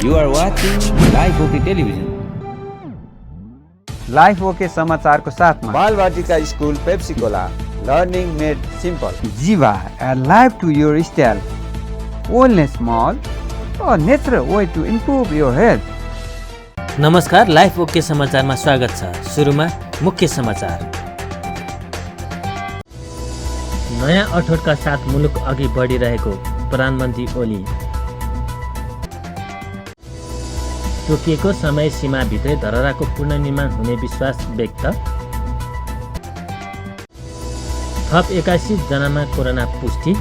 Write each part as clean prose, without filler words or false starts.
You are watching Live OK Television. Life OK समाचारको साथमा Balvatika school Pepsicola learning made simple Jiva life to your style wellness mall natural way to improve your health. नमस्कार, Life OK समाचारमा स्वागत छ। सुरुमा मुख्य समाचार। नयाँ अठोटका साथ मुलुक अघि बढिरहेको प्रधानमन्त्री ओली। तोकिएको समय सीमाभित्रै धरहराको पुनर्निर्माण हुने विश्वास व्यक्त। थप 81 जनामा कोरोना पुष्टि।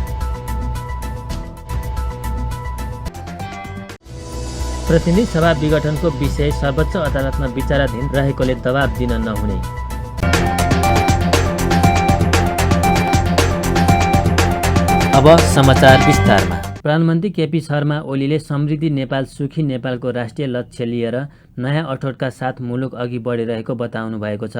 प्रतिनिधि सभा विघटनको विषय सर्वोच्च अदालतमा विचाराधीन रहेकोले दबाब दिन नहुने। अब समाचार विस्तारमा। प्रधानमन्त्री केपी शर्मा ओलीले समृद्धि नेपाल सुखी नेपालको राष्ट्रिय लक्ष्य लिएर नयाँ अठोटका साथ मुलुक अघि बढिरहेको बताउनु भएको छ।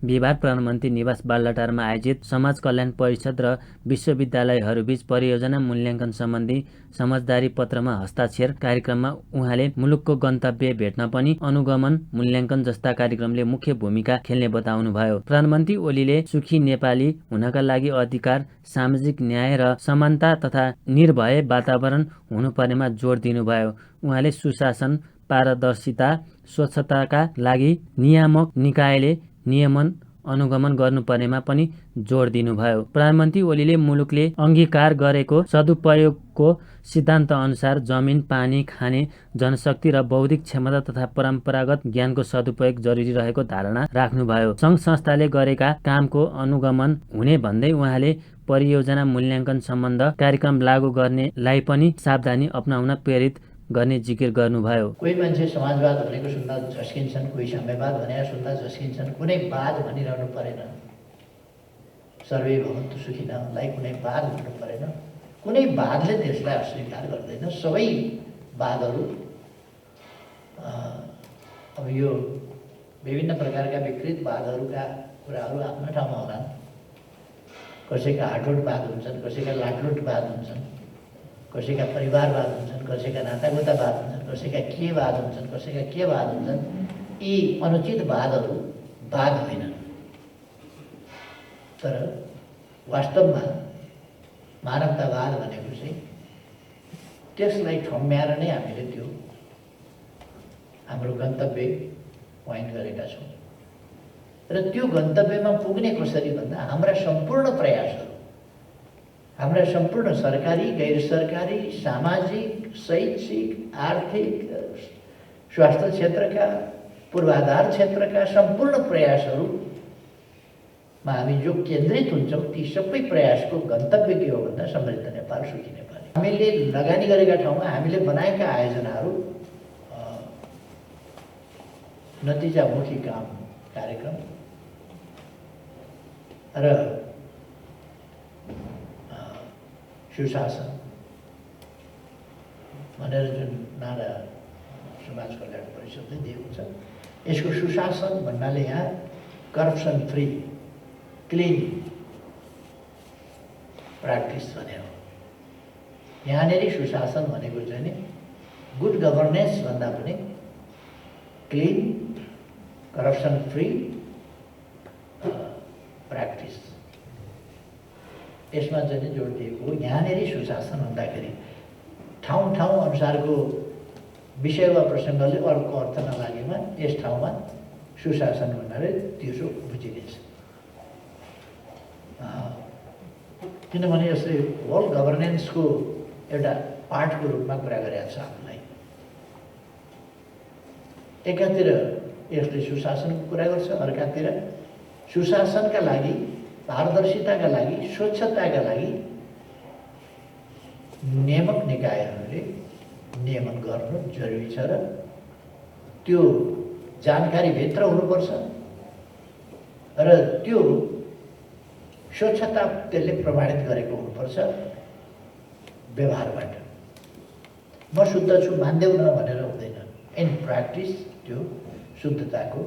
बिहिबार प्रधानमन्त्री निवास बालटारमा आयोजित समाज कल्याण परिषद र विश्वविद्यालयहरूबीच परियोजना मूल्याङ्कन सम्बन्धी समझदारी पत्रमा हस्ताक्षर कार्यक्रममा उहाँले मुलुकको गन्तव्य भेट्न पनि अनुगमन मूल्याङ्कन जस्ता कार्यक्रमले मुख्य भूमिका खेल्ने बताउनुभयो। प्रधानमन्त्री ओलीले सुखी नेपाली हुनका लागि अधिकार, सामाजिक न्याय र समानता तथा निर्भय वातावरण हुनुपर्नेमा जोड दिनुभयो। उहाँले सुशासन, पारदर्शिता, स्वच्छताका लागि नियामक निकायले नियमन अनुगमन गर्नुपर्नेमा पनि जोड दिनुभयो। प्रधानमन्त्री ओलीले मुलुकले अङ्गीकार गरेको सदुपयोगको सिद्धान्त अनुसार जमिन, पानी, खाने, जनशक्ति र बौद्धिक क्षमता तथा परम्परागत ज्ञानको सदुपयोग जरुरी रहेको धारणा राख्नुभयो। सङ्घ संस्थाले गरेका कामको अनुगमन हुने भन्दै उहाँले परियोजना मूल्याङ्कन सम्बन्ध कार्यक्रम लागू गर्नेलाई पनि सावधानी अपनाउन प्रेरित गर्ने जिकिर गर्नुभयो। कोही मान्छे समाजवाद भनेको सुन्दा झस्किन्छन्, कोही साम्यवाद भनेर सुन्दा झस्किन्छन्। कुनै वाद भनिरहनु परेन। सर्वे भवन्तु सुखिनलाई कुनै वाद भन्नु परेन। कुनै वादले त्यसलाई अस्वीकार गर्दैन। सबै वादहरू अब यो विभिन्न प्रकारका विकृत वादहरूका कुराहरू आफ्नो ठाउँमा होलान्। कसैका हाटोटवाद हुन्छन्, कसैका लाटलुटवाद हुन्छन्, कसैका परिवारवाद हुन्छन्, कसैका नातागोतावाद हुन्छन्, कसैका के वाद हुन्छन्, कसैका के वाद हुन्छन्। यी अनुचित वादहरू वाद होइनन्। तर वास्तवमा मानवतावाद भनेको चाहिँ त्यसलाई ठम्म्याएर नै हामीले त्यो हाम्रो गन्तव्य पोइन्ट गरेका छौँ। र त्यो गन्तव्यमा पुग्ने कसरी भन्दा हाम्रा सम्पूर्ण प्रयासहरू, हाम्रा सम्पूर्ण सरकारी, गैर सरकारी, सामाजिक, शैक्षिक, आर्थिक, स्वास्थ्य क्षेत्रका, पूर्वाधार क्षेत्रका सम्पूर्ण प्रयासहरूमा हामी जो केन्द्रित हुन्छौँ, ती सबै प्रयासको गन्तव्य के हो भन्दा समृद्ध नेपाल, सुखी नेपाल। हामीले लगानी गरेका ठाउँमा हामीले बनाएका आयोजनाहरू नतिजामुखी काम कार्यक्रम र सुशासन भनेर जुन नारा समाज कल्याण परिषदले दिएको छ, यसको सुशासन भन्नाले यहाँ करप्सन फ्री, क्लिन प्र्याक्टिस भने हो। यहाँनिर सुशासन भनेको चाहिँ नि गुड गभर्नेन्स भन्दा पनि क्लिन, करप्सन फ्री प्र्याक्टिस, यसमा चाहिँ जोड दिएको हो। यहाँनिर सुशासन भन्दाखेरि ठाउँ ठाउँ अनुसारको विषय वा प्रसङ्गले अर्को अर्थ नलागेमा यस ठाउँमा सुशासन भन्नाले त्यसो बुझिनेछ। किनभने यसले होल गभर्नेन्सको एउटा पार्टको रूपमा कुरा गरेको छ हामीलाई। एकातिर यसले सुशासनको कुरा गर्छ, अर्कातिर सुशासनका लागि, पारदर्शिताका लागि, स्वच्छताका लागि नियामक निकायहरूले नियमन गर्नु जरुरी छ र त्यो जानकारीभित्र हुनुपर्छ र त्यो स्वच्छता त्यसले प्रमाणित गरेको हुनुपर्छ व्यवहारबाट। म शुद्ध छु मान्देऊ न भनेर हुँदैन। इन प्र्याक्टिस त्यो शुद्धताको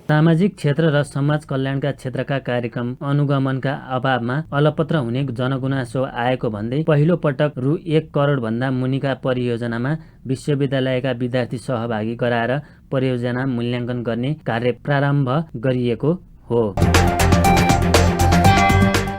सामाजिक क्षेत्र र समाज कल्याणका क्षेत्रका कार्यक्रम अनुगमनका अभावमा अलपत्र हुने जनगुनासो आएको भन्दै पहिलो पटक रु 1 करोड भन्दा मुनिका परियोजनामा विश्वविद्यालयका विद्यार्थी सहभागी गराएर परियोजना मूल्याङ्कन गर्ने कार्य प्रारम्भ गरिएको हो।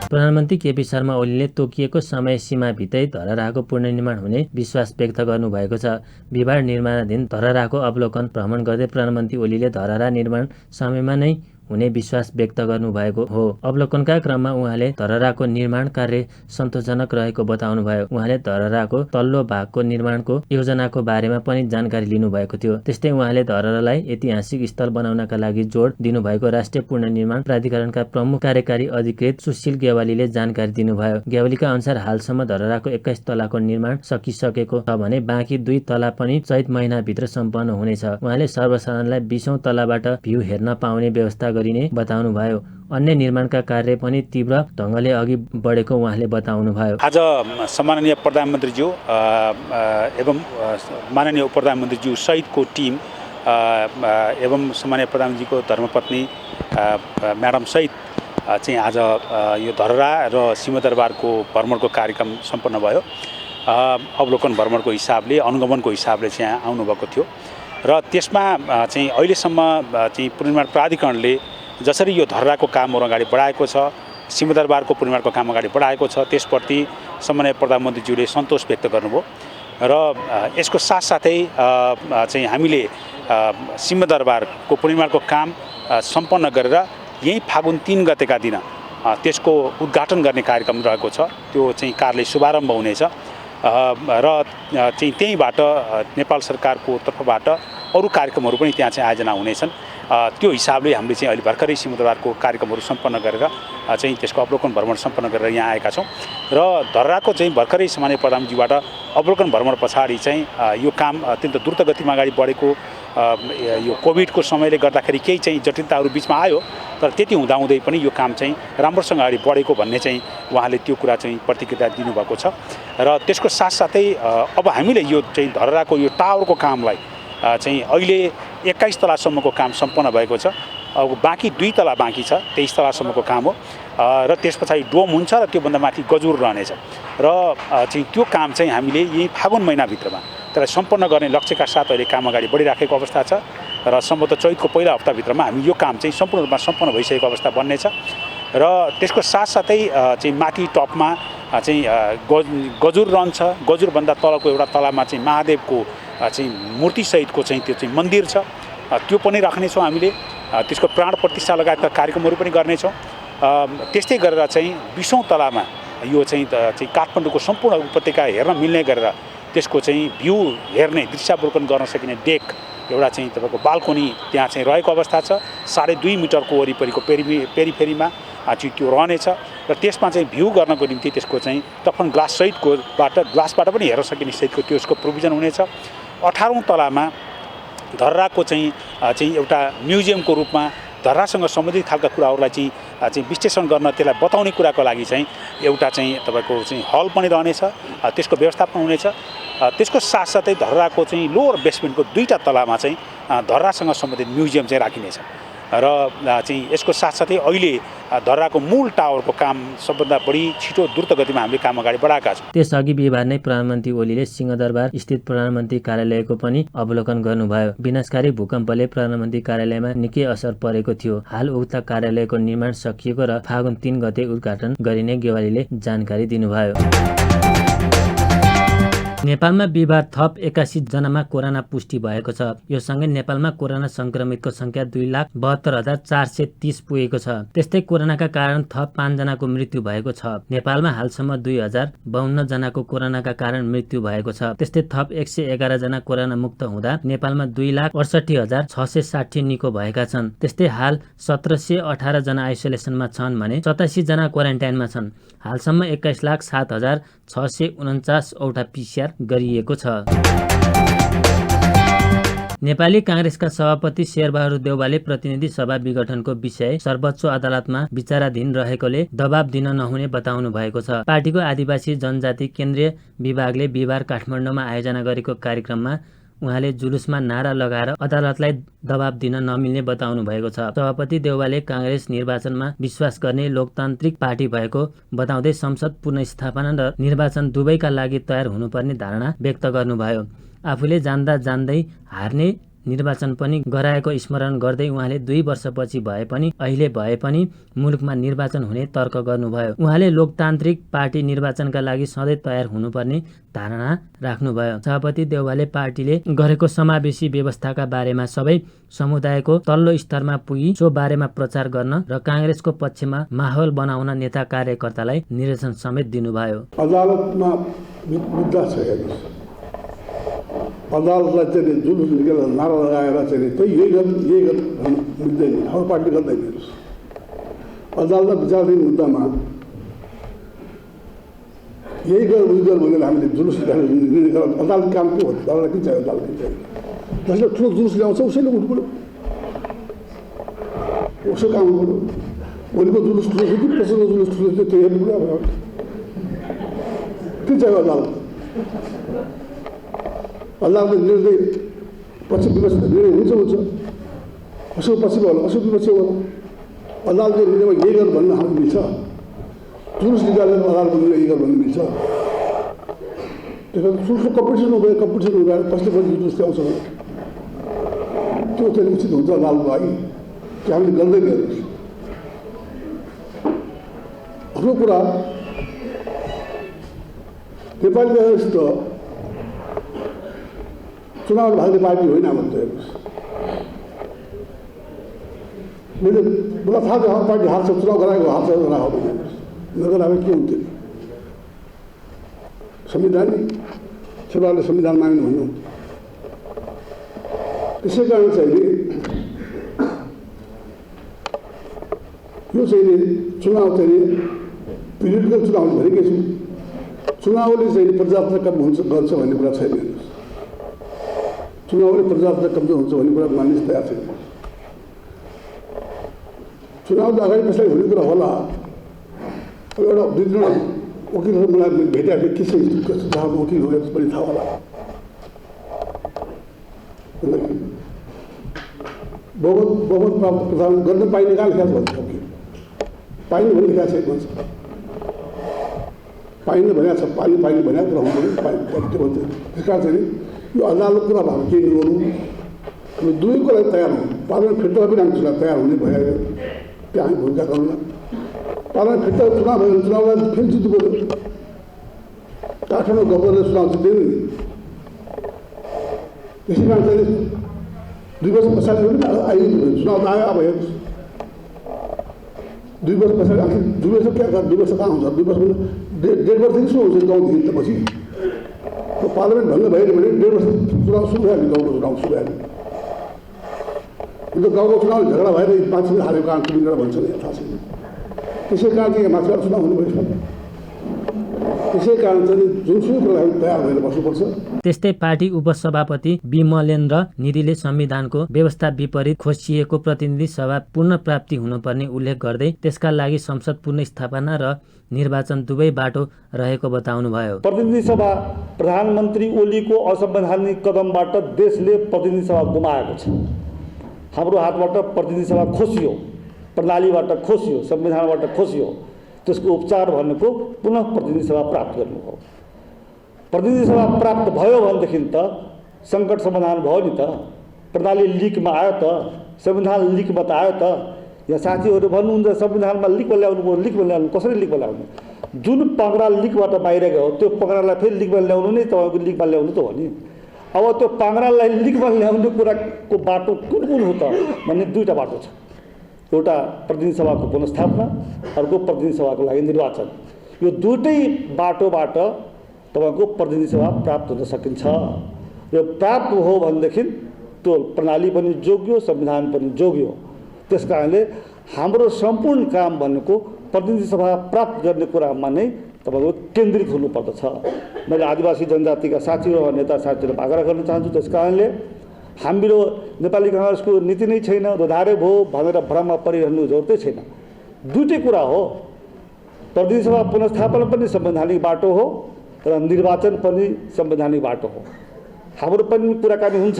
प्रधानमन्त्री केपी शर्मा ओलीले तोकिएको समय सीमाभित्रै धरहराको पुनर्निर्माण हुने विश्वास व्यक्त गर्नुभएको छ। बिहिबार निर्माणाधीन धरहराको अवलोकन भ्रमण गर्दै प्रधानमन्त्री ओलीले धरहरा निर्माण समयमा नै हुने विश्वास व्यक्त गर्नुभएको हो। अवलोकनका क्रममा उहाँले धरहराको निर्माण कार्य सन्तोषजनक रहेको बताउनुभयो। उहाँले धरहराको तल्लो भागको निर्माणको योजनाको बारेमा पनि जानकारी लिनुभएको थियो। त्यस्तै उहाँले धरहरालाई ऐतिहासिक स्थल बनाउनका लागि जोड दिनुभएको राष्ट्रिय पुनर्निर्माण प्राधिकरणका प्रमुख कार्यकारी अधिकृत सुशील गेवालीले जानकारी दिनुभयो। गेवालीका अनुसार हालसम्म धरहराको 21 तलाको निर्माण सकिसकेको छ भने बाँकी 2 तला पनि चैत महिनाभित्र सम्पन्न हुनेछ। उहाँले सर्वसाधारणलाई 20औं तलाबाट भ्यू हेर्न पाउने व्यवस्था गरिने बताउनुभयो। अन्य निर्माणका कार्य पनि तीव्र ढङ्गले अघि बढेको उहाँले बताउनुभयो। आज सम्माननीय प्रधानमन्त्रीज्यू एवं माननीय उपप्रधानमन्त्रीज्यू सहितको टिम एवं सम्माननीय प्रधानमन्त्रीको धर्मपत्नी म्याडम सहित चाहिँ आज यो धरहरा र सिंहदरबारको भ्रमणको कार्यक्रम सम्पन्न भयो। अवलोकन भ्रमणको हिसाबले अनुगमनको हिसाबले चाहिँ आउनुभएको थियो र त्यसमा चाहिँ अहिलेसम्म चाहिँ पुनर्निर्माण प्राधिकरणले जसरी यो धरहराको कामहरू अगाडि बढाएको छ, सिंहदरबारको पुनर्निर्माणको काम अगाडि बढाएको छ, त्यसप्रति सम्माननीय प्रधानमन्त्रीज्यूले सन्तोष व्यक्त गर्नुभयो र यसको साथसाथै चाहिँ हामीले सिंहदरबारको पुनर्निर्माणको काम सम्पन्न गरेर यही फागुन 3 गतेका दिन त्यसको उद्घाटन गर्ने कार्यक्रम रहेको छ। त्यो चाहिँ कार्यले शुभारम्भ हुनेछ र चाहिँ त्यहीँबाट नेपाल सरकारको तर्फबाट अरू कार्यक्रमहरू पनि त्यहाँ चाहिँ आयोजना हुनेछन्। त्यो हिसाबले हामीले चाहिँ अहिले भर्खरै सिंहदरबारको कार्यक्रमहरू सम्पन्न गरेर चाहिँ त्यसको अवलोकन भ्रमण सम्पन्न गरेर यहाँ आएका छौँ र धरहराको चाहिँ भर्खरै सामान्य प्रधानमन्त्रीबाट अवलोकन भ्रमण पछाडि चाहिँ यो काम अत्यन्त द्रुत गतिमा अगाडि बढेको यो कोभिडको समयले गर्दाखेरि केही चाहिँ जटिलताहरू बिचमा आयो, तर त्यति हुँदाहुँदै पनि यो काम चाहिँ राम्रोसँग अगाडि बढेको भन्ने चाहिँ उहाँले त्यो कुरा चाहिँ प्रतिक्रिया दिनुभएको छ र त्यसको साथसाथै अब हामीले यो चाहिँ धरहराको यो टावरको कामलाई चाहिँ अहिले 21 तलासम्मको काम सम्पन्न भएको छ। अब बाँकी 2 तला बाँकी छ, 23 तलासम्मको काम हो र त्यस पछाडि डोम हुन्छ र त्योभन्दा माथि गजुर रहनेछ र चाहिँ त्यो काम चाहिँ हामीले यही फागुन महिनाभित्रमा त्यसलाई सम्पन्न गर्ने लक्ष्यका साथ अहिले काम अगाडि बढिराखेको अवस्था छ र सम्भवतः चैतको पहिला हप्ताभित्रमा हामी यो काम चाहिँ सम्पूर्ण रूपमा सम्पन्न भइसकेको अवस्था बन्नेछ र त्यसको साथसाथै चाहिँ माथि टपमा चाहिँ गजुर रहन्छ। गजुरभन्दा तलको एउटा तलामा चाहिँ महादेवको चाहिँ मूर्तिसहितको चाहिँ त्यो चाहिँ मन्दिर छ, त्यो पनि राख्नेछौँ हामीले। त्यसको प्राण प्रतिष्ठा लगायतका कार्यक्रमहरू पनि गर्नेछौँ। त्यस्तै गरेर चाहिँ 20औं तलामा यो चाहिँ काठमाडौँको सम्पूर्ण उपत्यका हेर्न मिल्ने गरेर त्यसको चाहिँ भ्यू हेर्ने दृश्यावलोकन गर्न सकिने डेक एउटा चाहिँ तपाईँको बाल्कोनी त्यहाँ चाहिँ रहेको अवस्था छ। 2.5 मिटरको वरिपरिको पेरिफेरीमा चाहिँ त्यो रहनेछ र त्यसमा चाहिँ भ्यू गर्नको निम्ति त्यसको चाहिँ तपन ग्लासबाट पनि हेर्न सकिने सहितको त्यसको प्रोभिजन हुनेछ। 18औं तलामा धरहराको चाहिँ एउटा म्युजियमको रूपमा धरहरासँग सम्बन्धित खालका कुराहरूलाई चाहिँ विश्लेषण गर्न त्यसलाई बताउने कुराको लागि चाहिँ एउटा चाहिँ तपाईँको चाहिँ हल पनि रहनेछ, त्यसको व्यवस्थापन हुनेछ। त्यसको साथसाथै धरहराको चाहिँ लोवर बेसमेन्टको 2टा तलामा चाहिँ धरहरासँग सम्बन्धित म्युजियम चाहिँ राखिनेछ र चाहिँ यसको साथसाथै अहिले धरहराको मूल टावरको काम सबभन्दा बढी छिटो द्रुत गतिमा हामीले काम अगाडि बढाएका छौँ। त्यसअघि बिहिबार नै प्रधानमन्त्री ओलीले सिंहदरबार स्थित प्रधानमन्त्री कार्यालयको पनि अवलोकन गर्नुभयो। विनाशकारी भूकम्पले प्रधानमन्त्री कार्यालयमा निकै असर परेको थियो। हाल उक्त कार्यालयको निर्माण सकिएको र फागुन 3 गते उद्घाटन गरिने गेवालीले जानकारी दिनुभयो। नेपालमा बिहिबार थप 81 जनामा कोरोना पुष्टि भएको छ। यो सँगै नेपालमा कोरोना संक्रमितको संख्या 2,72,430 पुगेको छ। त्यस्तै कोरोनाका कारण थप 5 जनाको मृत्यु भएको छ। नेपालमा हालसम्म 2052 जनाको कोरोनाका कारण मृत्यु भएको छ। त्यस्तै थप 111 जना कोरोना मुक्त हुँदा नेपालमा 2,68,660 निको भएका छन्। त्यस्तै हाल 1718 जना आइसोलेसनमा छन् भने 87 जना क्वारेन्टाइनमा छन्। हालसम्म 21,07,649 वटा PCR गरिएको छ। नेपाली कांग्रेसका सभापति शेरबहादुर देउवाले प्रतिनिधि सभा विघटनको विषय सर्वोच्च अदालतमा विचाराधीन रहेकोले दबाब दिन नहुने बताउनु भएको छ। पार्टीको आदिवासी जनजाति केन्द्रीय विभागले बिहिबार काठमाडौँमा आयोजना गरेको कार्यक्रममा उहाँले जुलुसमा नारा लगाएर अदालतलाई दबाब दिन नमिल्ने बताउनु भएको छ। सभापति देउवाले काङ्ग्रेस निर्वाचनमा विश्वास गर्ने लोकतान्त्रिक पार्टी भएको बताउँदै संसद पुनर्स्थापना र निर्वाचन दुवैका लागि तयार हुनुपर्ने धारणा व्यक्त गर्नुभयो। आफूले जान्दा जान्दै हार्ने निर्वाचन पनि गराएको स्मरण गर्दै उहाँले 2 वर्षपछि भए पनि अहिले भए पनि मुलुकमा निर्वाचन हुने तर्क गर्नुभयो। उहाँले लोकतान्त्रिक पार्टी निर्वाचनका लागि सधैँ तयार हुनुपर्ने धारणा राख्नुभयो। सभापति देउवाले पार्टीले गरेको समावेशी व्यवस्थाका बारेमा सबै समुदायको तल्लो स्तरमा पुगी सो बारेमा प्रचार गर्न र काङ्ग्रेसको पक्षमा माहौल बनाउन नेता कार्यकर्तालाई निर्देशन समेत दिनुभयो। अदालतमा मुद्दा छ हेर्नुहोस्, अदालतलाई चाहिँ जुलुस निकालेर नारा लगाएर चाहिँ त्यही यही गर बुझ्दैन, हाम्रो पार्टी गर्दैन। हेर्नुहोस्, अदालतमा विचार दिने मुद्दामा यही गर उही गर भनेर हामीले जुलुस निकालेर अदालत काम के हो? अदालत किन चाहियो? अदालत किन चाहियो? जसले ठुलो जुलुस ल्याउँछ उसैले उठ्नु पऱ्यो, उसो काम गर्नु पऱ्यो। भोलिको जुलुस ठुलो थियो कि पछिल्लो जुलुस ठुलो थियो त्यो हेर्नु पऱ्यो। अब किन चाहियो अदालत? अदालतले निर्णय पछि विपक्ष निर्णय हुन्छ, असो पछि भयो असो विपक्ष भयो। अदालतको निर्णयमा यही गर भन्न हाम्रो मिल्छ, जुलुस निकालेर अदालतको निर्णय यही गर भन्नु मिल्छ। त्यस कारण ठुल्ठुलो कम्पिटिसन भयो, कम्पिटिसन हुँदा कसले पनि जुलुस ल्याउँछ भने त्यो चाहिँ उचित हुन्छ अदालतको लागि, त्यो हामीले गर्दैन। हेर्नुहोस्, अर्को कुरा नेपाली काङ्ग्रेस त चुनाव भाग्ने पार्टी होइन भन्छ। हेर्नुहोस्, मलाई थाहा छ हाम्रो पार्टी हार्छ, चुनाव गराएको हार्छ गराएको भने नगराएको के हुन्थ्यो? संवैधानिक सेवाले संविधान माग्नु भन्नु। त्यसै कारण चाहिँ यो चाहिँ चुनाव चाहिँ पिरियडकल चुनाव भनेकै छु। चुनावले चाहिँ प्रजातन्त्र कम हुन्छ गर्छ भन्ने कुरा छैन। चुनावले प्रजातन्त्र कमजोर हुन्छ भन्ने कुरा मानिस तयार छैन। चुनाव त अगाडि कसैलाई हुने कुरा होला। अब एउटा 2-3 वकिलहरू मलाई भेटेको के छ कस्तो जहाँको वकिल हो पनि थाहा होला। बहुमत प्राप्त प्रदान गर्न पाइने कहाँ लेखा छ भन्छ, पाइने भन्ने लेखा छैन भन्छ। पाइने भनेको छ, पाइने भनेको कुरा हुँदैन, त्यो भन्छ। त्यस कारण चाहिँ यो अदालत कुरा भएको केही नगर्नु, हामी दुवैको लागि तयार हौँ। पार्लियामेन्ट फिर्ता पनि हामी तयार हुने भयो, त्यहाँ हामी भूमिका गरौँ न। पार्लियामेन्ट फिर्ता चुनाव भयो भने चुनावलाई फेरि जित्नु पऱ्यो। काठमाडौँ गभर्नरले चुनाव जित्दैन नि। त्यसै कारण चाहिँ 2 वर्ष पछाडि पनि आयो चुनाव त आयो। अब हेर्नुहोस्, 2 वर्ष पछाडि आखिर 2 वर्ष क्या 2 वर्ष कहाँ हुन्छ? 2 वर्ष 1.5 वर्षदेखि सुरु हुन्छ गाउँदेखि त पछि पार्लियामेन्ट भङ्ग भयो भने 1.5 वर्ष चुनाव सुरु भइहाल्यो, गाउँको चुनाव सुरु भइहाल्यो। अन्त गाउँको चुनाव झगडा भएर मान्छेले हारेको कारण कुनै भन्छ नि थाहा छैन। त्यसै कारण चाहिँ माथिबाट चुनाव हुनु पऱ्यो। त्यसै कारण चाहिँ जुनसुकै कुरा हामी तयार भएर बस्नुपर्छ। त्यस्तै पार्टी उपसभापति विमलेन्द्र निधिले संविधानको व्यवस्था विपरीत खोसिएको प्रतिनिधि सभा पूर्ण प्राप्ति हुनुपर्ने उल्लेख गर्दै त्यसका लागि संसद पुनर्स्थापना र निर्वाचन दुवै बाटो रहेको बताउनुभयो। प्रतिनिधि सभा प्रधानमन्त्री ओलीको असंवैधानिक कदमबाट देशले प्रतिनिधि सभा गुमाएको छ। हाम्रो हातबाट प्रतिनिधि सभा खोसियो, प्रणालीबाट खोसियो, संविधानबाट खोसियो। त्यसको उपचार भनेको पुनः प्रतिनिधि सभा प्राप्त गर्नु हो। प्रतिनिधि सभा प्राप्त भयो भनेदेखि त सङ्कट समाधान भयो नि त। प्रणाली लिकमा आयो त, संविधान लिकमा त आयो त। यहाँ साथीहरू भन्नुहुन्छ संविधानमा लिकमा ल्याउनु पर्यो, लिकमा ल्याउनु। कसरी लिकमा ल्याउनु? जुन पगडा लिकबाट बाहिर गयो त्यो पगडालाई फेरि लिकमा ल्याउनु नै तपाईँको लिकमा ल्याउनु त हो नि। अब त्यो पाङ्रालाई लिकमा ल्याउने कुराको बाटो कुन कुन हो त भन्ने 2टा बाटो छ। एउटा प्रतिनिधि सभाको पुनर्स्थापना, अर्को प्रतिनिधि सभाको लागि निर्वाचन। यो 2टै बाटोबाट तपाईँको प्रतिनिधि सभा प्राप्त हुन सकिन्छ। यो प्राप्त हो भनेदेखि त्यो प्रणाली पनि जोग्यो, संविधान पनि जोग्यो। त्यस कारणले हाम्रो सम्पूर्ण काम भनेको प्रतिनिधि सभा प्राप्त गर्ने कुरामा नै तपाईँको केन्द्रित हुनुपर्दछ। मैले आदिवासी जनजातिका साथीहरू र नेता साथीहरूलाई आग्रह गर्न चाहन्छु। त्यस कारणले हाम्रो नेपाली काङ्ग्रेसको नीति नै छैन, रोधारे भयो भनेर भ्रममा परिरहनु जरुरतै छैन। 2टै कुरा हो। प्रतिनिधि सभा पुनर्स्थापना पनि संवैधानिक बाटो हो र निर्वाचन पनि संवैधानिक बाटो हो। हाम्रो पनि कुराकानी हुन्छ।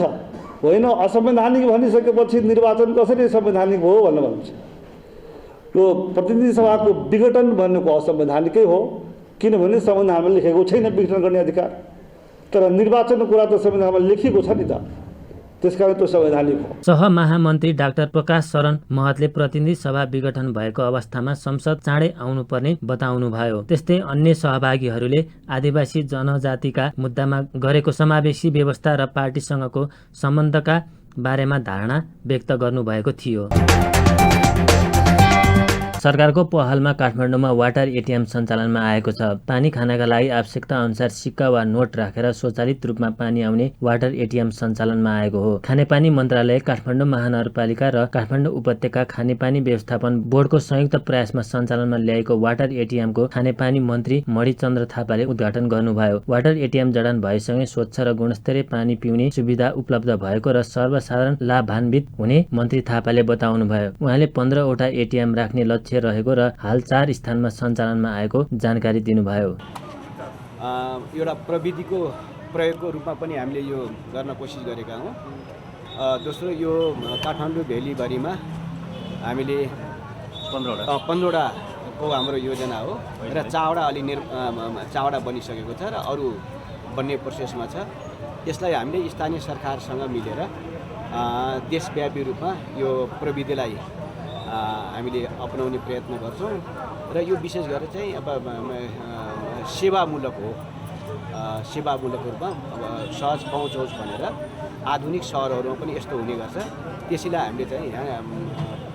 होइन असंवैधानिक भनिसकेपछि निर्वाचन कसरी संवैधानिक हो भनेर भन्छ। यो प्रतिनिधि सभाको विघटन भनेको असंवैधानिकै हो, किनभने संविधानमा लेखेको छैन विघटन गर्ने अधिकार। तर निर्वाचनको कुरा त संविधानमा लेखिएको छ नि त, त्यसकारण त्यो संवैधानिक हो। सहमहामन्त्री डाक्टर प्रकाश शरण महतले प्रतिनिधि सभा विघटन भएको अवस्थामा संसद चाँडै आउनुपर्ने बताउनुभयो। त्यस्तै अन्य सहभागीहरूले आदिवासी जनजातिका मुद्दामा गरेको समावेशी व्यवस्था र पार्टीसँगको सम्बन्धका बारेमा धारणा व्यक्त गर्नुभएको थियो। सरकारको पहलमा काठमाडौँमा वाटर एटिएम सञ्चालनमा आएको छ। पानी खानका लागि आवश्यकता अनुसार सिक्का वा नोट राखेर स्वचालित रूपमा पानी आउने वाटर एटिएम सञ्चालनमा आएको हो। खानेपानी मन्त्रालय, काठमाडौँ महानगरपालिका र काठमाडौँ उपत्यका खानेपानी व्यवस्थापन बोर्डको संयुक्त प्रयासमा सञ्चालनमा ल्याएको वाटर एटिएमको खानेपानी मन्त्री मणिचन्द्र थापाले उद्घाटन गर्नुभयो। वाटर एटिएम जडान भएसँगै स्वच्छ र गुणस्तरीय पानी पिउने सुविधा उपलब्ध भएको र सर्वसाधारण लाभान्वित हुने मन्त्री थापाले बताउनुभयो। उहाँले 15 वटा एटिएम राख्ने लक्ष्य रहेको र हाल 4 स्थानमा सञ्चालनमा आएको जानकारी दिनुभयो। एउटा प्रविधिको प्रयोगको रूपमा पनि हामीले यो गर्न कोसिस गरेका हौँ। दोस्रो, यो काठमाडौँ भेलीभरिमा हामीले 15वटाको हाम्रो योजना हो र 4वटा अलि चारवटा बनिसकेको छ र अरू बन्ने प्रोसेसमा छ। यसलाई हामीले स्थानीय सरकारसँग मिलेर देशव्यापी रूपमा यो प्रविधिलाई हामीले अपनाउने प्रयत्न गर्छौँ र यो विशेष गरेर चाहिँ अब सेवामूलक हो। सेवामूलक रूपमा सहज पहुँच होस् भनेर आधुनिक सहरहरूमा पनि यस्तो हुने गर्छ। त्यसैलाई हामीले चाहिँ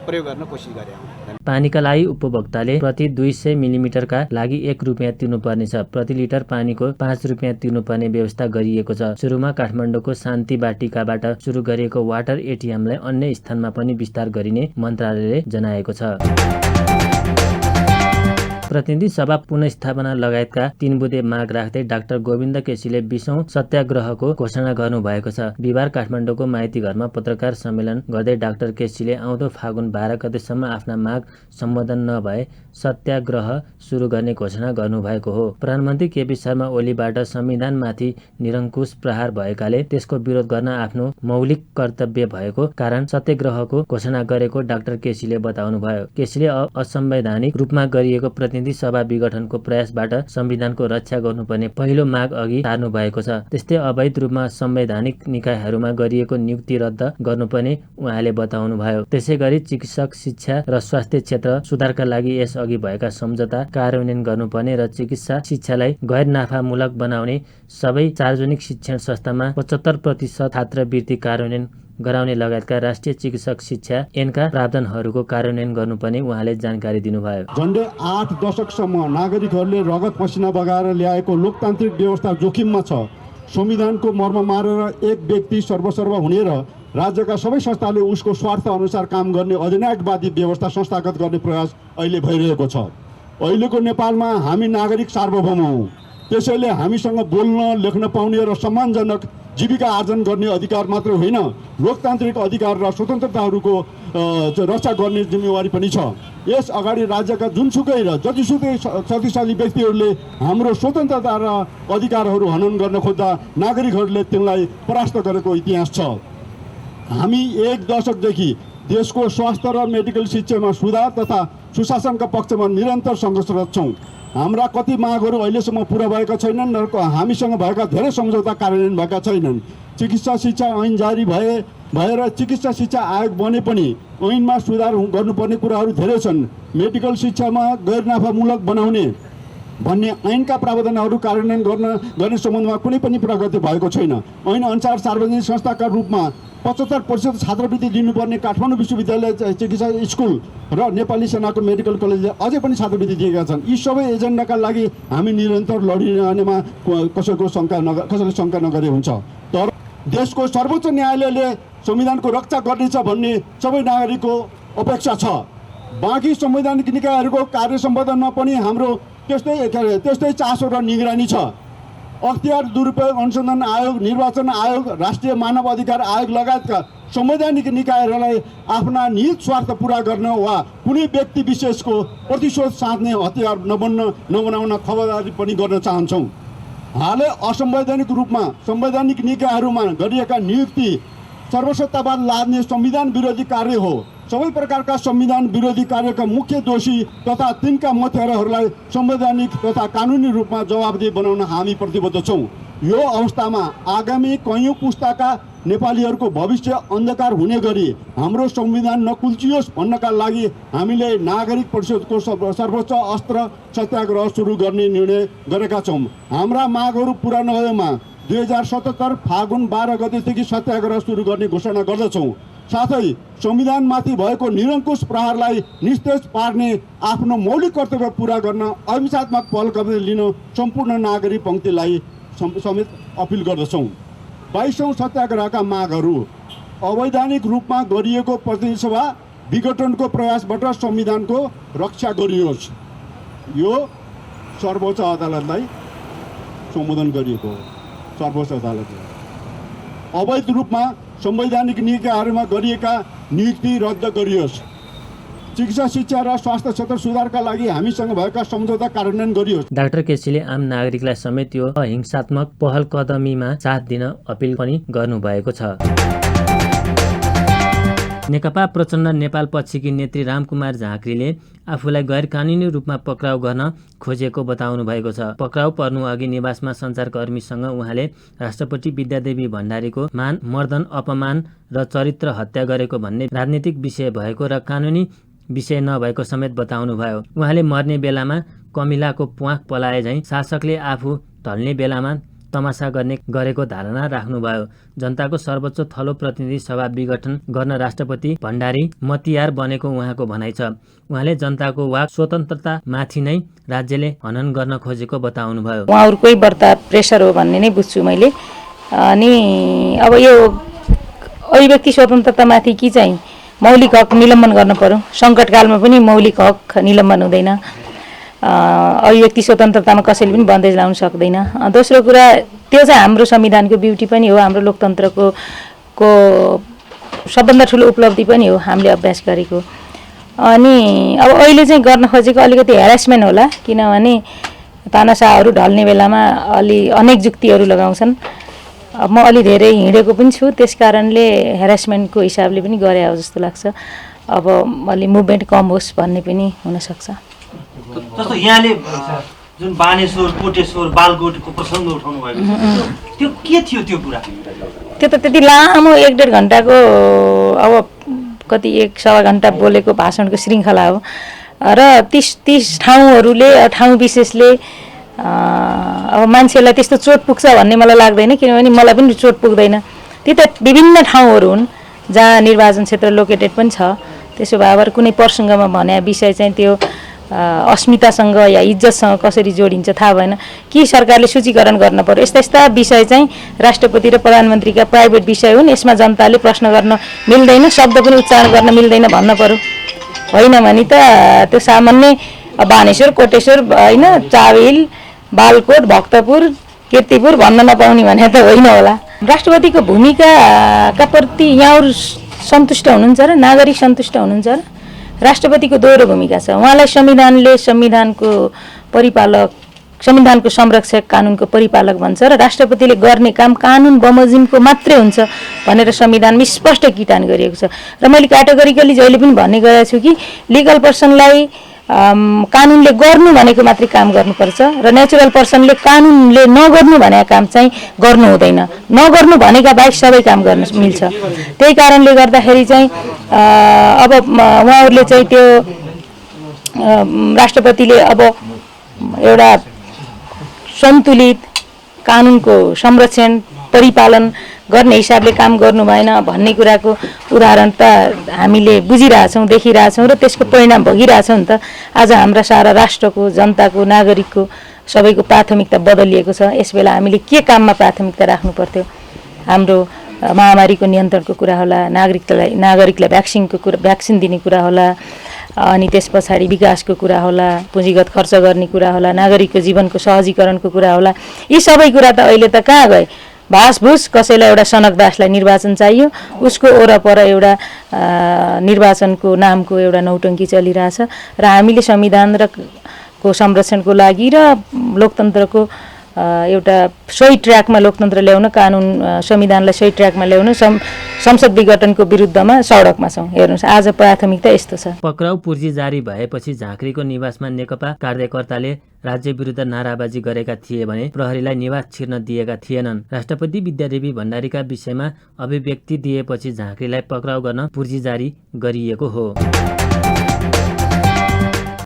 प्रयोग गर्न कोसिस गरेका हौँ। पानीका लागि उपभोक्ताले प्रति 200 मिलिमिटरका लागि 1 रुपियाँ तिर्नुपर्नेछ। प्रति लिटर पानीको 5 रुपियाँ तिर्नुपर्ने व्यवस्था गरिएको छ। सुरुमा काठमाडौँको शान्ति बाटिकाबाट सुरु गरिएको वाटर एटिएमलाई अन्य स्थानमा पनि विस्तार गरिने मन्त्रालयले जनाएको छ। प्रतिनिधि सभा पुनर्स्थापना लगायतका 3 बुँदे माग राख्दै डाक्टर गोविन्द केसीले 20औं सत्याग्रहको घोषणा गर्नुभएको छ। बिहिबार काठमाडौँको माइती घरमा पत्रकार सम्मेलन गर्दै डाक्टर केसीले आउँदो फागुन 12 गतेसम्म आफ्ना माग सम्बोधन नभए सत्याग्रह सुरु गर्ने घोषणा गर्नुभएको हो। प्रधानमन्त्री केपी शर्मा ओलीबाट संविधानमाथि निरङ्कुश प्रहार भएकाले त्यसको विरोध गर्न आफ्नो मौलिक कर्तव्य भएको कारण सत्याग्रहको घोषणा गरेको डाक्टर केसीले बताउनुभयो। केसीले असंवैधानिक रूपमा गरिएको प्रतिनिधि सभा विघटनको प्रयासबाट संविधानको रक्षा गर्नुपर्ने पहिलो माग अघि सार्नु भएको छ। त्यस्तै अवैध रूपमा संवैधानिक निकायहरूमा गरिएको नियुक्ति रद्द गर्नुपर्ने उहाँले बताउनुभयो। त्यसैगरी चिकित्सक, शिक्षा र स्वास्थ्य क्षेत्र सुधारका लागि यस अघि भएका सम्झौता कार्यान्वयन गर्नुपर्ने र चिकित्सा शिक्षालाई गैर नाफामूलक बनाउने, सबै सार्वजनिक शिक्षण संस्थामा 75% छात्रवृत्ति कार्यान्वयन गराउने लगायतका राष्ट्रिय चिकित्सक शिक्षा ऐनका प्रावधानहरूको कार्यान्वयन गर्नुपर्ने उहाँले जानकारी दिनुभयो। झन्डै 8 दशकसम्म नागरिकहरूले रगत पसिना बगाएर ल्याएको लोकतान्त्रिक व्यवस्था जोखिममा छ। संविधानको मर्म मारेर एक व्यक्ति सर्वसर्व हुने र राज्यका सबै संस्थाले उसको स्वार्थ अनुसार काम गर्ने अधिनायकवादी व्यवस्था संस्थागत गर्ने प्रयास अहिले भइरहेको छ। अहिलेको नेपालमा हामी नागरिक सार्वभौम हौँ। त्यसैले हामीसँग बोल्न, लेख्न पाउने र सम्मानजनक जीविका आर्जन गर्ने अधिकार मात्र होइन, लोकतान्त्रिक अधिकार र स्वतन्त्रताहरूको रक्षा गर्ने जिम्मेवारी पनि छ। यस अगाडि राज्यका जुनसुकै र जतिसुकै शक्तिशाली व्यक्तिहरूले हाम्रो स्वतन्त्रता र अधिकारहरू हनन गर्न खोज्दा नागरिकहरूले तिनलाई परास्त गरेको इतिहास छ। हामी 1 दशकदेखि देशको स्वास्थ्य र मेडिकल शिक्षामा सुधार तथा सुशासनका पक्षमा निरन्तर सङ्घर्षरत छौँ। हाम्रा कति मागहरू अहिलेसम्म पुरा भएका छैनन् र हामीसँग भएका धेरै सम्झौता कार्यान्वयन भएका छैनन्। चिकित्सा शिक्षा ऐन जारी भएर चिकित्सा शिक्षा आयोग बने पनि ऐनमा सुधार गर्नुपर्ने कुराहरू धेरै छन्। मेडिकल शिक्षामा गैर नाफामूलक बनाउने भन्ने ऐनका प्रावधानहरू कार्यान्वयन गर्ने सम्बन्धमा कुनै पनि प्रगति भएको छैन। ऐन अनुसार सार्वजनिक संस्थाका रूपमा 75% छात्रवृत्ति दिनुपर्ने काठमाडौँ विश्वविद्यालय चिकित्सा स्कुल र नेपाली सेनाको मेडिकल कलेजले अझै पनि छात्रवृत्ति दिएका छन्। यी सबै एजेन्डाका लागि हामी निरन्तर लडिरहनेमा कसैले शङ्का नगरे हुन्छ। तर देशको सर्वोच्च न्यायालयले संविधानको रक्षा गर्नेछ भन्ने सबै नागरिकको अपेक्षा छ। बाँकी संवैधानिक निकायहरूको कार्य सम्पादनमा पनि हाम्रो त्यस्तै चासो र निगरानी छ। अख्तियार दुरुपयोग अनुसन्धान आयोग, निर्वाचन आयोग, राष्ट्रिय मानव अधिकार आयोग लगायतका संवैधानिक निकायहरूलाई आफ्ना निहित स्वार्थ पुरा गर्न वा कुनै व्यक्ति विशेषको प्रतिशोध साध्ने हतियार नबनाउन खबरदारी पनि गर्न चाहन्छौँ। हालै असंवैधानिक रूपमा संवैधानिक निकायहरूमा गरिएका नियुक्ति सर्वसत्तावाद लाद्ने संविधान विरोधी कार्य हो। सबै प्रकारका संविधान विरोधी कार्यका मुख्य दोषी तथा तिनका मथेराहरूलाई संवैधानिक तथा कानुनी रूपमा जवाबदेही बनाउन हामी प्रतिबद्ध छौँ। यो अवस्थामा आगामी कैयौँ पुस्ताका नेपालीहरूको भविष्य अन्धकार हुने गरी हाम्रो संविधान नकुल्चियोस् भन्नका लागि हामीले नागरिक परिषदको सर्वोच्च अस्त्र सत्याग्रह सुरु गर्ने निर्णय गरेका छौँ। हाम्रा मागहरू पुरा नभएमा 2077 फागुन 12 गतेदेखि सत्याग्रह सुरु गर्ने घोषणा गर्दछौँ। साथै संविधानमाथि भएको निरङ्कुश प्रहारलाई निस्तेज पार्ने आफ्नो मौलिक कर्तव्य पुरा गर्न अहिंसात्मक पहल कदम लिन सम्पूर्ण नागरिक पङ्क्तिलाई समेत अपिल गर्दछौँ। 22औं सत्याग्रहका मागहरू अवैधानिक रूपमा गरिएको प्रतिनिधि सभा विघटनको प्रयासबाट संविधानको रक्षा गरियोस्। यो सर्वोच्च अदालतलाई सम्बोधन गरिएको हो। सर्वोच्च अदालतले अवैध रूपमा संवैधानिक निकायहरूमा गरिएका नियुक्ति रद्द गरियोस्। चिकित्सा शिक्षा र स्वास्थ्य क्षेत्र सुधारका लागि हामीसँग भएका सम्झौता कार्यान्वयन गरियोस्। डाक्टर केसीले आम नागरिकलाई समेत यो अहिंसात्मक पहल कदमीमा साथ दिन अपिल पनि गर्नुभएको छ। नेकपा प्रचण्ड नेपाल पक्षकी नेत्री रामकुमार झाँक्रीले आफूलाई गैर कानुनी रूपमा पक्राउ गर्न खोजेको बताउनु भएको छ। पक्राउ पर्नु अघि निवासमा सञ्चारकर्मीसँग उहाँले राष्ट्रपति विद्यादेवी भण्डारीको मान मर्दन अपमान र चरित्र हत्या गरेको भन्ने राजनीतिक विषय भएको र कानुनी विषय नभएको समेत बताउनुभयो। उहाँले मर्ने बेलामा कमिलाको प्वाख पलाए झैँ शासकले आफू ढल्ने बेलामा तमासा गरेको धारणा राख्नुभयो। जनताको सर्वोच्च थलो प्रतिनिधि सभा विघटन गर्न राष्ट्रपति भण्डारी मतियार बनेको उहाँको भनाइ छ। उहाँले जनताको वाक स्वतन्त्रता माथि नै राज्यले हनन गर्न खोजेको बताउनुभयो। उहाँहरूकै बढ्ता प्रेसर हो भन्ने नै बुझ्छु मैले। अनि अब यो अभिव्यक्ति स्वतन्त्रतामाथि कि चाहिँ मौलिक हक निलम्बन गर्न पर्यो। सङ्कटकालमा पनि मौलिक हक निलम्बन हुँदैन। अभिव्यक्ति स्वतन्त्रतामा कसैले पनि बन्देज लाउन सक्दैन। दोस्रो कुरा त्यो चाहिँ हाम्रो संविधानको ब्युटी पनि हो, हाम्रो लोकतन्त्रको सबभन्दा ठुलो उपलब्धि पनि हो हामीले अभ्यास गरेको। अनि अब अहिले चाहिँ गर्न खोजेको अलिकति हेरेसमेन्ट होला, किनभने तानाशाहहरू ढल्ने बेलामा अनेक जुक्तिहरू लगाउँछन्। म अलि धेरै हिँडेको पनि छु, त्यस कारणले हेरेसमेन्टको हिसाबले पनि गरे हो जस्तो लाग्छ। अब अलि मुभमेन्ट कम होस् भन्ने पनि हुनसक्छ। जस्तो यहाँले जुन बानेश्वर कोटेश्वर बालकोटको प्रसङ्ग उठाउनु भएको त्यो के थियो? त्यो कुरा त्यो त त्यति लामो 1-1.5 घन्टाको अब कति 1-1.25 घन्टा बोलेको भाषणको श्रृङ्खला हो र 30 ठाउँहरूले ठाउँ विशेषले अब मान्छेलाई त्यस्तो चोट पुग्छ भन्ने मलाई लाग्दैन, किनभने मलाई पनि चोट पुग्दैन। ती त विभिन्न ठाउँहरू हुन् जहाँ निर्वाचन क्षेत्र लोकेटेड पनि छ। त्यसो भए अब कुनै प्रसङ्गमा भने विषय चाहिँ त्यो अस्मितासँग या इज्जतसँग कसरी जोडिन्छ थाहा भएन कि सरकारले सूचीकरण गर्न पर्यो। यस्ता यस्ता विषय चाहिँ राष्ट्रपति र प्रधानमन्त्रीका प्राइभेट विषय हुन्, यसमा जनताले प्रश्न गर्न मिल्दैन, शब्द पनि उच्चारण गर्न मिल्दैन भन्न पर्यो। होइन भने त त्यो सामान्य बानेश्वर कोटेश्वर होइन चावेल बालकोट भक्तपुर कीर्तिपुर भन्न नपाउने भने त होइन होला। राष्ट्रपतिको भूमिकाका प्रति यहाँहरू सन्तुष्ट हुनुहुन्छ र नागरिक सन्तुष्ट हुनुहुन्छ र? राष्ट्रपतिको दोहोरो भूमिका छ। उहाँलाई संविधानले संविधानको परिपालक, संविधानको संरक्षक, कानुनको परिपालक भन्छ र राष्ट्रपतिले गर्ने काम कानुन बमोजिमको मात्रै हुन्छ भनेर संविधानमा स्पष्ट किटान गरिएको छ। र मैले क्याटेगोरिकली जहिले पनि भन्ने गरेको छु कि लिगल पर्सनलाई कानुनले गर्नु भनेको मात्रै काम गर्नुपर्छ र नेचुरल पर्सनले कानुनले नगर्नु भनेको काम चाहिँ गर्नु हुँदैन। नगर्नु भनेका बाहेक सबै काम गर्न मिल्छ। त्यही कारणले गर्दाखेरि चाहिँ अब उहाँहरूले चाहिँ त्यो राष्ट्रपतिले अब एउटा सन्तुलित कानुनको संरक्षण परिपालन गर्ने हिसाबले काम गर्नु भएन भन्ने कुराको उदाहरण त हामीले बुझिरहेछौँ, देखिरहेछौँ र त्यसको परिणाम भोगिरहेछौँ नि त। आज हाम्रा सारा राष्ट्रको, जनताको, नागरिकको सबैको प्राथमिकता बदलिएको छ। यसबेला हामीले के काममा प्राथमिकता राख्नु पर्थ्यो? हाम्रो महामारीको नियन्त्रणको कुरा होला, नागरिकलाई भ्याक्सिन दिने कुरा होला, अनि त्यस पछाडि विकासको कुरा होला, पुँजीगत खर्च गर्ने कुरा होला, नागरिकको जीवनको सहजीकरणको कुरा होला। यी सबै कुरा त अहिले त कहाँ गए? भासभुस कसैलाई एउटा सनक दासलाई निर्वाचन चाहियो, उसको वरपर एउटा निर्वाचनको नामको एउटा नौटङ्की चलिरहेछ र हामीले संविधान र को संरक्षणको लागि र लोकतन्त्रको एउटा सही ट्र्याकमा लोकतन्त्र ल्याउन, कानुन संविधानलाई सही ट्र्याकमा ल्याउन संसद विघटनको विरुद्धमा सडकमा छौँ। हेर्नुहोस् आज प्राथमिकता यस्तो छ। पक्राउ पूर्जी जारी भएपछि झाँक्रीको निवासमा नेकपा कार्यकर्ताले राज्य विरुद्ध नाराबाजी गरेका थिए भने प्रहरीलाई निवास छिर्न दिएका थिएनन्। राष्ट्रपति विद्यादेवी भण्डारीका विषयमा अभिव्यक्ति दिएपछि झाँक्रीलाई पक्राउ गर्न पूर्जी जारी गरिएको हो।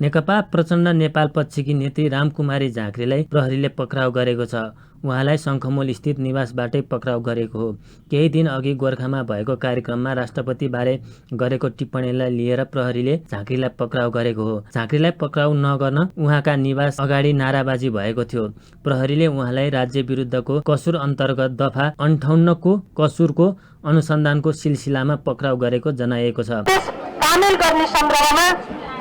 नेकपा प्रचण्ड नेपाल पक्षकी नेत्री रामकुमारी झाँक्रीलाई प्रहरीले पक्राउ गरेको छ। उहाँलाई शङ्खमूल स्थित निवासबाटै पक्राउ गरेको हो। केही दिन अघि गोर्खामा भएको कार्यक्रममा राष्ट्रपतिबारे गरेको टिप्पणीलाई लिएर प्रहरीले झाँक्रीलाई पक्राउ गरेको हो। झाँक्रीलाई पक्राउ नगर्न उहाँका निवास अगाडि नाराबाजी भएको थियो। प्रहरीले उहाँलाई राज्य विरुद्धको कसुर अन्तर्गत दफा 58 को कसुरको अनुसन्धानको सिलसिलामा पक्राउ गरेको जनाइएको छ। सामेल गर्ने सन्दर्भमा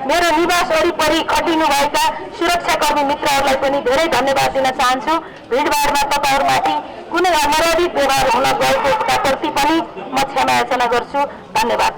मेरो निवास वरिपरि खटिनुभएका सुरक्षाकर्मी मित्रहरूलाई पनि धेरै धन्यवाद दिन चाहन्छु। भिडभाडमा तपाईँहरूमाथि कुनै अमर्यादित व्यवहार हुन गएको प्रति पनि म क्षमा याचना गर्छु। धन्यवाद।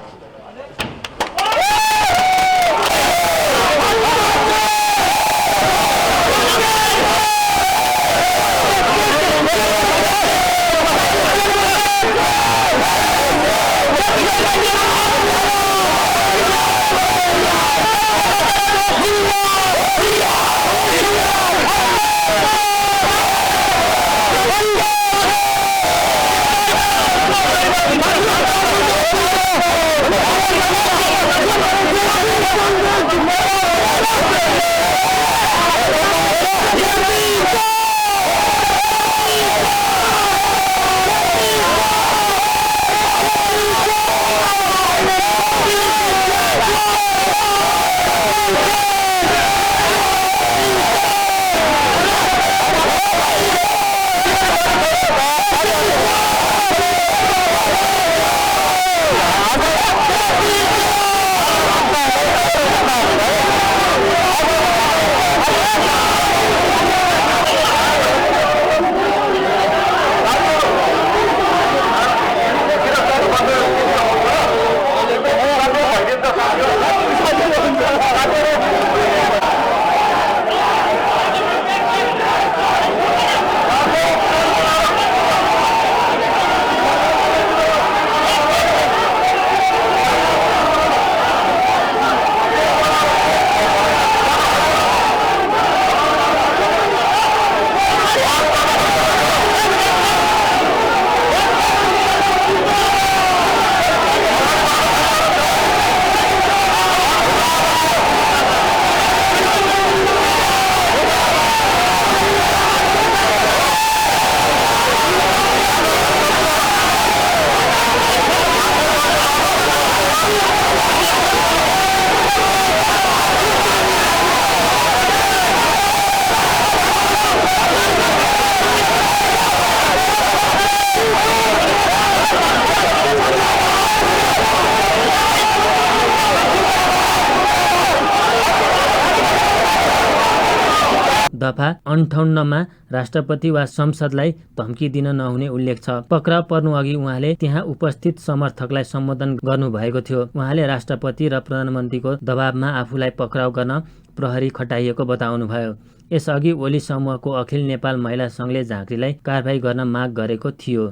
दफा 58 मा राष्ट्रपति वा संसदलाई धम्की दिन नहुने उल्लेख छ। पक्राउ पर्नु अघि उहाँले त्यहाँ उपस्थित समर्थकलाई सम्बोधन गर्नुभएको थियो। उहाँले राष्ट्रपति र प्रधानमन्त्रीको दबावमा आफूलाई पक्राउ गर्न प्रहरी खटाइएको बताउनुभयो। यसअघि ओली समूहको अखिल नेपाल महिला सङ्घले झाँक्रीलाई कारबाही गर्न माग गरेको थियो।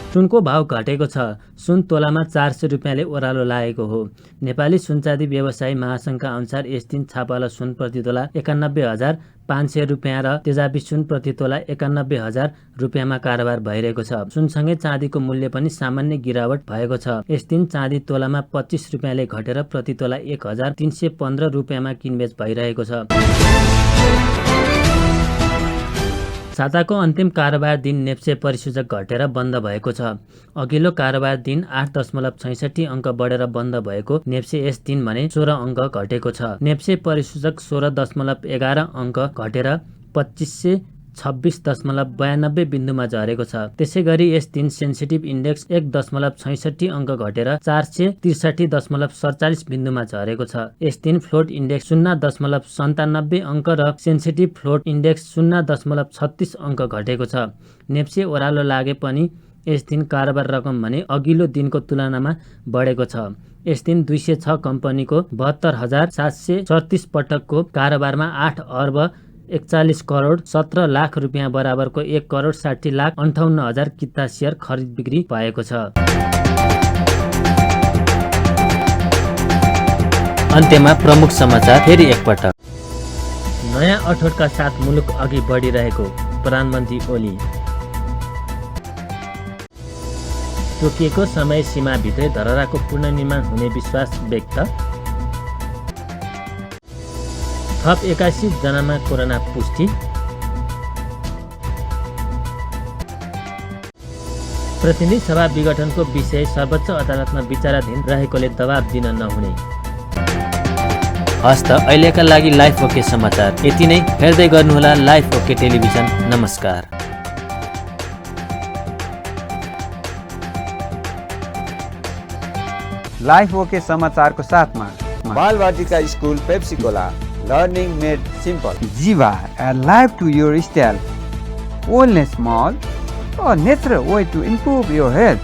सुनको भाव घटेको छ। सुन तोलामा 400 रुपियाँले ओह्रालो लागेको हो। नेपाली सुनचाँदी व्यवसायी महासङ्घका अनुसार यस दिन छापाला सुन प्रति तोला 91,500 रुपियाँ र तेजाबी सुन प्रति तोला 91,000 रुपियाँमा कारोबार भइरहेको छ। सुनसँगै चाँदीको मूल्य पनि सामान्य गिरावट भएको छ। यस दिन चाँदी तोलामा 25 रुपियाँले घटेर प्रति तोला 1,315 रुपियाँमा किनबेच भइरहेको छ। साताको अन्तिम कारोबार दिन नेप्से परिसूचक घटेर बन्द भएको छ। अघिल्लो कारोबार दिन 8.66 अङ्क बढेर बन्द भएको नेप्से यस दिन भने 16 अङ्क घटेको छ। नेप्से परिसूचक 16.11 अङ्क घटेर 2526.92 बिन्दुमा झरेको छ। त्यसै गरी यस दिन सेन्सिटिभ इन्डेक्स 1.66 अङ्क घटेर 463.47 बिन्दुमा झरेको छ। यस दिन फ्लोट इन्डेक्स 0.97 अङ्क र सेन्सिटिभ फ्लोट इन्डेक्स 0.36 अङ्क घटेको छ। नेप्से ओह्रालो लागे पनि यस दिन कारोबार रकम भने अघिल्लो दिनको तुलनामा बढेको छ। यस दिन 206 कम्पनीको 72,734 पटकको कारोबारमा 8 अर्ब 41 करोड 17 लाख रुपियाँ बराबरको 1 करोड 60 लाख 58,000 किता सेयर खरिद बिक्री भएको छ। अन्त्यमा प्रमुख समाचार फेरि एकपटक। नयाँ अठोटका साथ मुलुक अघि बढिरहेको प्रधानमन्त्री ओली। तोकिएको समय सीमाभित्रै धरहराको पुनर्निर्माण हुने विश्वास व्यक्त। थप 81 जनामा कोरोना पुष्टि। प्रतिनिधि सभा विघटनको विषय सर्वोच्च अदालतमा विचाराधीन रहेकोले दबाब दिन नहुने। हस्त अहिलेका लागि लाइफ ओके समाचार यति नै। हेर्दै गर्नुहोला लाइफ ओके टेलिभिजन। नमस्कार। लाइफ ओके समाचारको साथमा Balvatika school Pepsicola learning made simple. Jiva, a life to your style. Wellness Mall, a natural way to improve your health.